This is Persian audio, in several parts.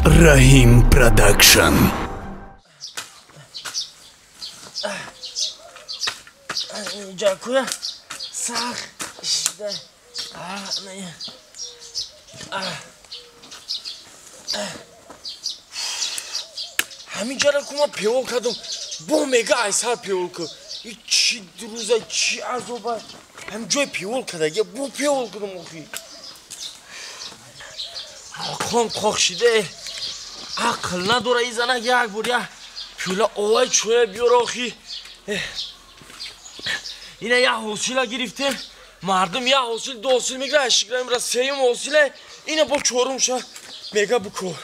Rahim Production. Jakuya sağ işte. Ne? همین جا کما پیول کردم با مگا ایسار پیول که چی دروزه چی عذابه هم جای پیول کرده یه بو پیول کردم اخی آقام کاخشیده عقل نداره ای زنه یک بور یه پیوله آوای چوه بیار اخی اینه یه حوصله گرفته مردم یه حوصله دو حوصله میگره اشکره امرا سیم حوصله اینه با چورم شه مگا بکر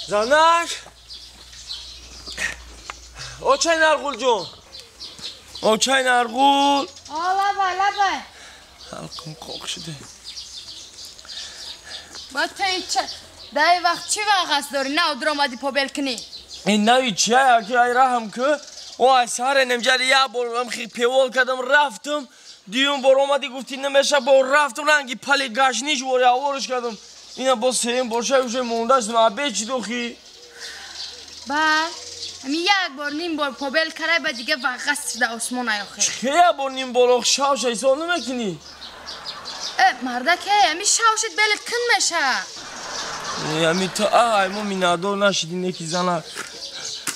زنک اوچای نرغول جون اوچای نرغول لبه حلقم کاق شده با تو ایچه دای وقت چی وقت هست داری نه او درامادی پا بلکنی این نوی چیه یکی ای رحم که او اصحار نمجلی یه بارم خیلی پیوال کردم رفتم دیون بار اومدی گفتی نمیشه با رفتم رنگی پلی گشنیش باری آورش کردم اینا با سیم برشه اوشه مونده شدم عبه چی دوخی بعد همین یک بار نیم بار پا بل کرده با دیگه وقت شده آسمان ایاخه چه یه بار نیم بار شاوش ایسان نمیکنی مرده که همین شاوشت بلت کن میشه همین تو ایمو مینادور نشدی نکی زنه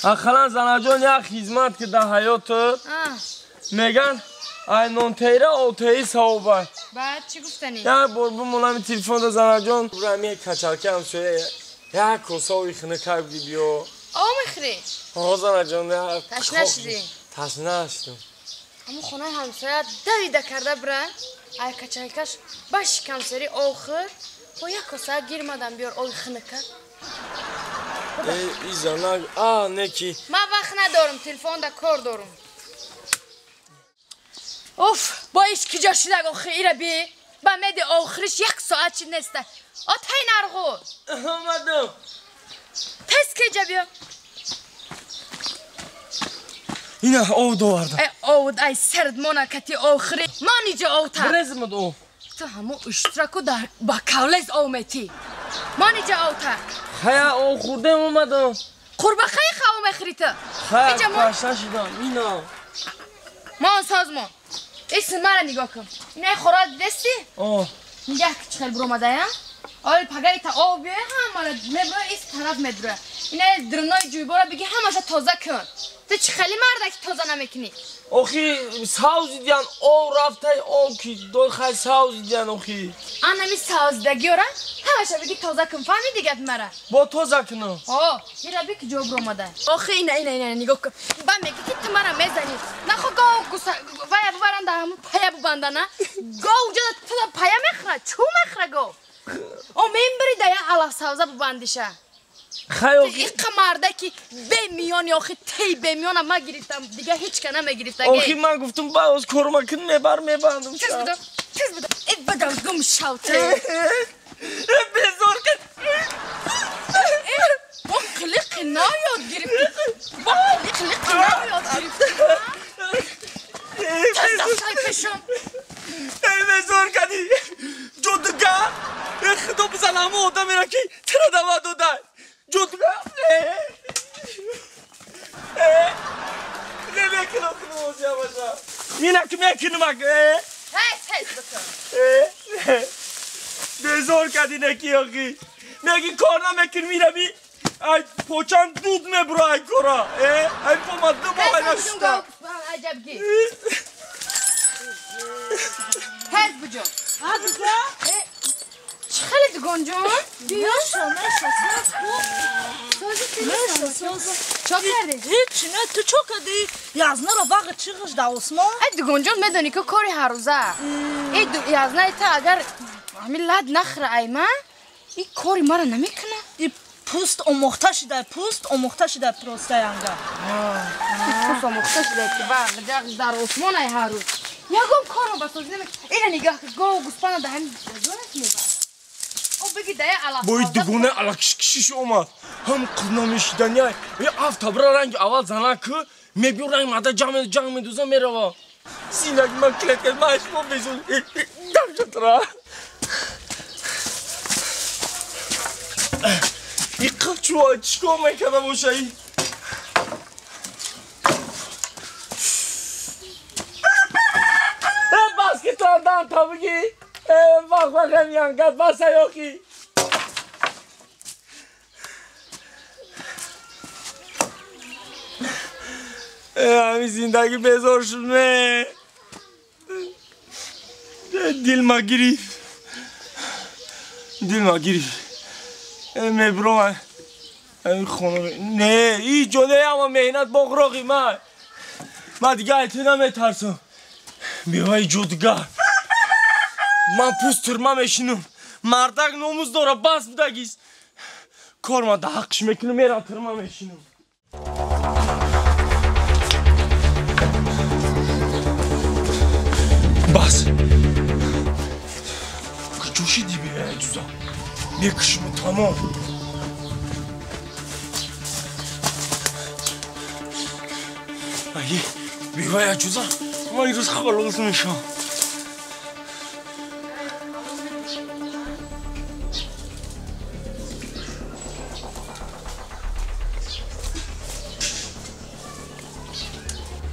اخلا زنه جان یک خدمت که در حیاتت میگن ای نون تیره او تیره صحبت بعد چی گفتنی؟ یک بار بمونم تلفن دا زنه جان برو همین کچلکه هم شده یک کساوی خنه کرد بیا او میخری؟ آه زنه جان تش نشدی؟ تش نشدم همون خونه همسایت دویده کرده برن ای کچلکش باش کم سری آخر با یک کسا گیر مدن بیار اوی خنه کرد ای زنه نکی من وقت ندارم تلفن دا کار دارم اوف با ایش کجا شده آخه ایره بی با مد آخرش یک ساعت چی نسته آتای نرغو آمدم تست کجا بیا اینه او دوارده ای سرد مانا کتی آخری ما نیجا آوتا برزمد او تو همو اشتراکو در با کولز آومتی ما نیجا آوتا خیا او خورده اومدم قربا خیلی خواه مخری تو خیا پاشا شدم اینا ما سازمان اسم مرا نگاه کن اینه خورا دستی؟ آه نگه که چخل برو مده یا؟ آل پگه تا آب بیای هم مالا مبرو ایست طرف مدروه اینه درنای جوی بارا بگی همشا تازه کن تو چخلی مرده که تازه نمیکنی آخی ساوزی دیان او رفته او کی دو خیلی ساوزی دیان آخی آن همی سازدگی را همشا بگی تازه کن فهمی دیگه مرا با توزه کنم یه ربی که جو برو مده آخی اینه نگاه کن با میگی که تو مرا میزنی نخو گاو ویا ببرن در همون پایه ببنده نه گاو جدا تو پایه میخره چو میخره گاو او میبری دیا علا سوزه ببندیشه این مرده که به میان یا خی تی به میان ما گرفتم دیگه هیچ کنه میگرفته آخی من گفتم باز کورما کن میبندم تیز بودم ای بدم گم شوته بزرگ کن با قلق نایاد گرفتی با قلق نایاد گرفتی تز دفتای پشم ای بزرگ کنی جدگه خدا بزن همه آدم میره که ترا دوا داده جدگه نمیکنم کنم آزیا باشم اینه که میکنم اگه هیس بکن بزرگ کنی نکی آخی میگی کار نمیکن میره بی ای پوچان دود میبرو ای کارا ای پومد دو با ای نشتا عجب گی هز بجو چه خیلی دگون جون؟ مرشا چا کردی؟ هیچ نه تو چو کردی؟ یازنه را واقع چیغش دا اسمان؟ ای دگون جون میدونی که کاری هر روزه ای یازنه تا اگر همین لد نخره ای من این کاری مرا نمیکنه ای پوست اموخته شده پروسته ینگه پوست اموخته شده که واقع در اسمان ای هر روز یکم کارو بسازی نمیکنه اینه نگاه که گو گوسپانه ده همین بزرگ میبره او بگی ده علاقه بای دگونه علاقش کشیش اومد هم قلنا میشیدن یه افتابرا رنگ اول زنه که میبیو رنگ ماده جمع میدوزه میره سینگ من کلت کرد من اشما بیزون دم شد را دقیقا چوها چیکار میکنه باشه ای بس که تو اندام تا بگی وقت میان گد بس ایاخی همین زندگی بزار شده دل ما گریف مبرو من خونه نه ای جده اما مهنت بغراقی من دیگه ایتی نمیترسم بیای جدگاه من پوست ترما میشینم مردک نوموز داره بس بدگیست کار ما ده حقش میکنم میرم ترما میشینم بس جوشیدی بیای جوزا میکشم تمام ای بیای جوزا ما این روز خلاص میشم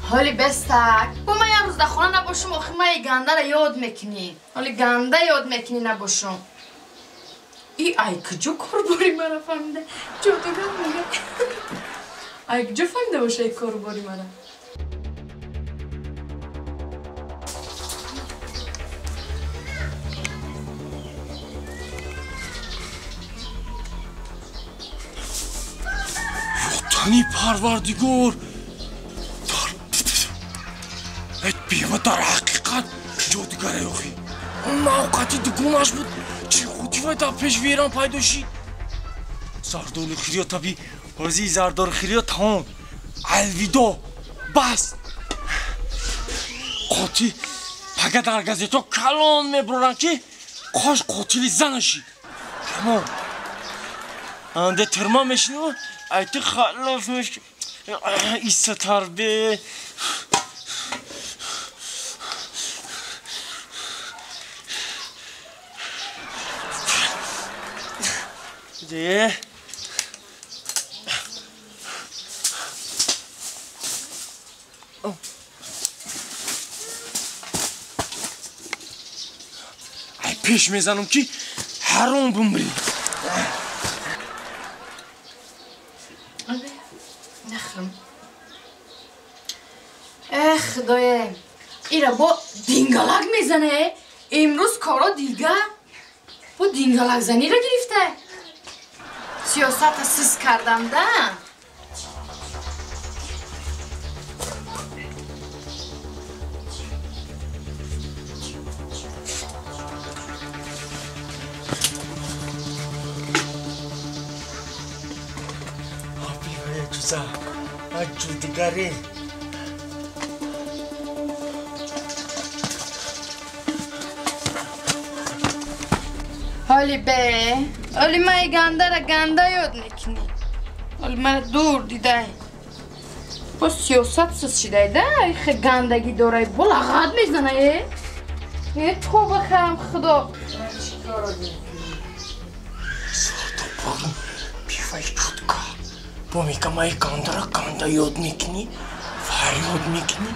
حالی بستک با من یه روز در خونه نباشم آخی من یه گنده را یاد میکنی حالی گنده یاد میکنی نباشم ای کجا کارباری مرا فهمیده جادوگر میگه ای کجا فهمیده باشه ای کارباری مرا یوتانی پروردگار بیما در حقیقت جادوگر ایاخی اون موقعی دگونش بود چی خودی و در پیش ویران پیدا شید زردار خیریا تبی حرزی زردار خیریا تمام الویدا بس قاطی پگه در گازیتا کلان میبرن که کاش قاتلی زنشی تمام انده ترما میشنو ایتی خلاف میشه ایسا تربه دیگه ای پیش میزنم که حرام بمری نخم خدایه ایره با دینگلک میزنه امروز کارا دیگه با دینگلک زنی را گرفته سیاست سیز کردم ده بیای جوزا جودگری حالی به حالی من گنده را گنده یاد میکنی حالی من دور دیده با سیاست سز شده ده خیلی گندگی داره با لغت میزنه یه تو بخرم خدا سارتا بارم بیوی جودگا با میگم ای گنده را گنده یاد میکنی فریاد میکنی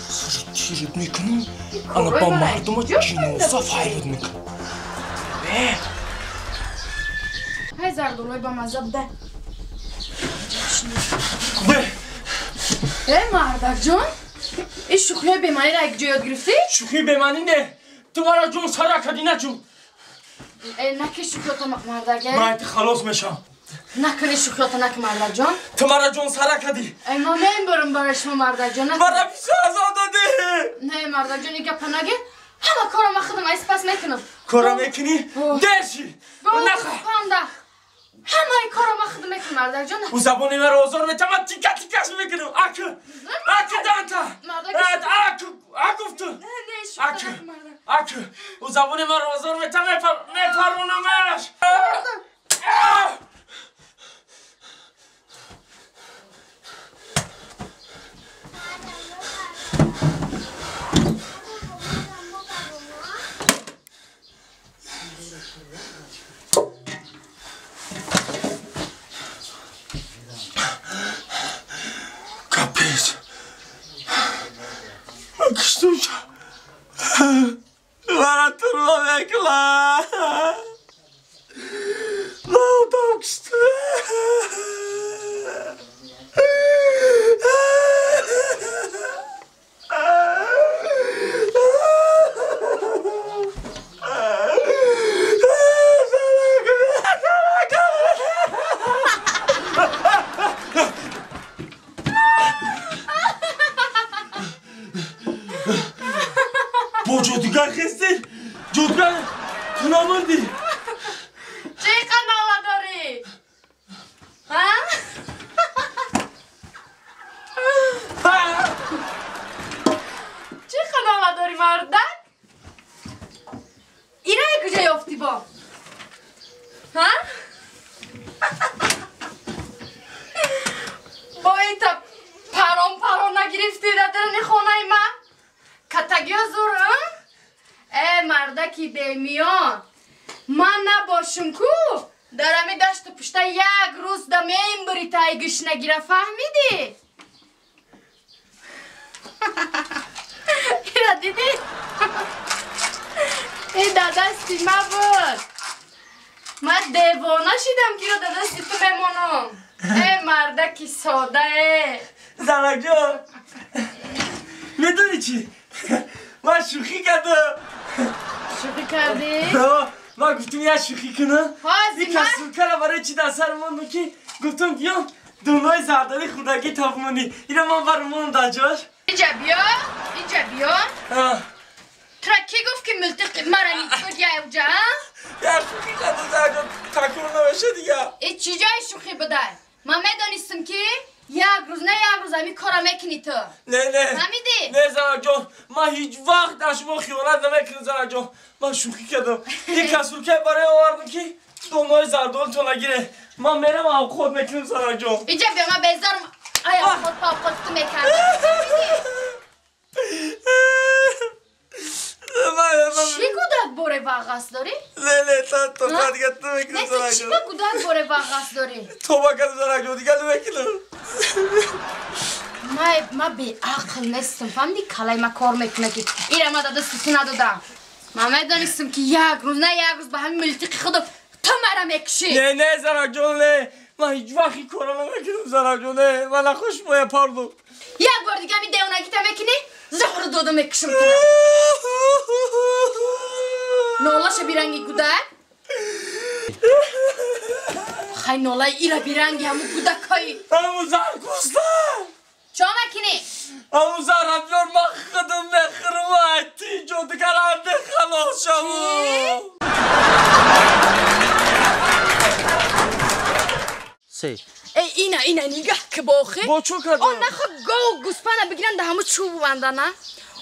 سر تیرید میکنی انا با مردم جنوسا فریاد میکنی های زردولای با مذب ده ای مردک جان این شوخی بیمانی را یک جا یاد گرفتی؟ شوخی بیمانی نه تو مرا جون سرا کدی نجون نکی شوخیاتا مردک من ایت خلاص میشم نکنی شوخیاتا نک مردک جان تو مرا جون سرا کدی ای ما نیم برم برای شما مردک جان مرا بیشتر ازاد داده نه مردک جان گپا نگه همه کارم خودم ایس پس میکنم کارا میکنی؟ درشی نخواه همه ای کارم خودم میکنم مردک جان او زبانی مرا آزار میتم من تیکه تیکش میکنم اکو دانتا اکو اکو او زبانی مرا آزار میتم میپرونمش باشم کو درمی داشت پشتا یک روز دا ممبری تای گش نگیره فهمیدی؟ ایرا دیدی؟ ای دادستی ما بود من دیوانه شدم که رو دادستی تو بمانم ای مردکی ساده زنک جان میدونی چی؟ من شوخی کردم شوخی کردی؟ من گفتم یه شوخی کنم هازی یک من؟ کسول را برای چی دست سر ماندم که گفتم بیام دونای زرداری خودکی تابمونی اینا من برمونم در جاش اینجا بیا ترا کی گفت که ملتقی مرا نیتود یا اوجا یه شوخی کردم زنک جان تکرار نمیشه دیگه ای چی جای شوخی بده؟ من میدانستم که یک روز همی کارا میکنی تو نه فهمیدی؟ نه زنک جان من هیچ وقت در شما خیانت نمیکنم زنک جان من شوخی کردم یک کسول که برای آوردم که دونای زردار تو نگیره من میرم هم خود میکنم زنک جان اینجا بیا من بیزارم آیا خود با خود تو میکردم چی گودک باره واقعاست داری؟ نه تو دیگه تو میکنم نه تو زنک چی جان با گودک باره واقعاست داری؟ تو با کردم زنک جان دیگه نمیکنم من بی عقل نیستم فهمیدی کلای ما کار میکنه که ایره ما داده سوتی ندادم من میدانستم که یک روز به همین ملتقی خودم تو مرا میکشی نه زنک جان نه من هیچ وقتی کارا نمیکنم زنک جان نه من نخوش باید پاردم یک بار دیگه همی دیونگی تا میکنی زهر داده میکشم تو نولاش بیرنگی گودک خیلی نولای ایره بیرنگی همون گودک هایی همون زرگوسته چا مکنی؟ همون زرم جان من خودم نخرم و حتی جادگرم بخلاص شما سی ای اینا نگاه که باخی با چو کردم؟ آن نخوا گاو گوسپنه بگیرن ده همه چوب بندن نه؟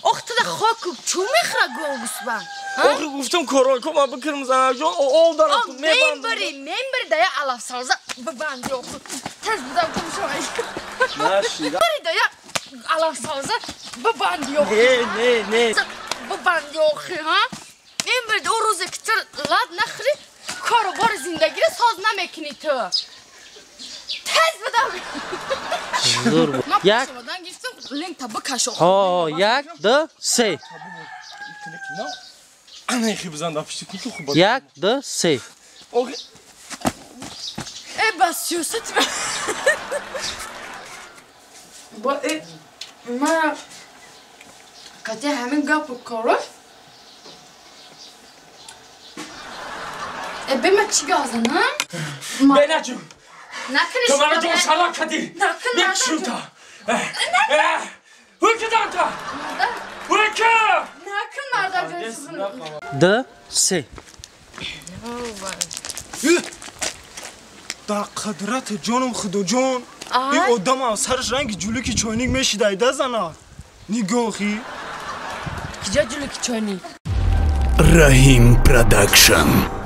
اخت ده خاک چو میخوره گاو گوسپن آخه گفتم کارای که من بکرم زنک جان آل دارم تو ممبری ده یا علاف سازه ببندی اخت تز بودم کم شوی نشیدم ممبری ده یا علاف سازه ببندی اخت نه ببندی اخی ها ممبری ده او روزی که تو لاد نخری کارو بار زندگی رو ساز نمیکنی تو تز بدم زور بود من یک پشتوادن گفتم لینک تا بکشو ها یک دو سی نه خیلی بزن دا پشتی کن تو خوب یک دو سی آخه ای بس سیاست با ای من کتی همین گپ کارو ای به من چی گازه نه؟ بینه جون نکنی تو منو شما جون شلا کردی نکن نکشون تا وی که دانتا وی که نکن مردم جون دو سی در قدرت جانم خدا جان این آدم هم سرش رنگ جلوکی چاینیک میشیده ایده زنه نگاهی کجا جلو که چانی؟ Rahim Production.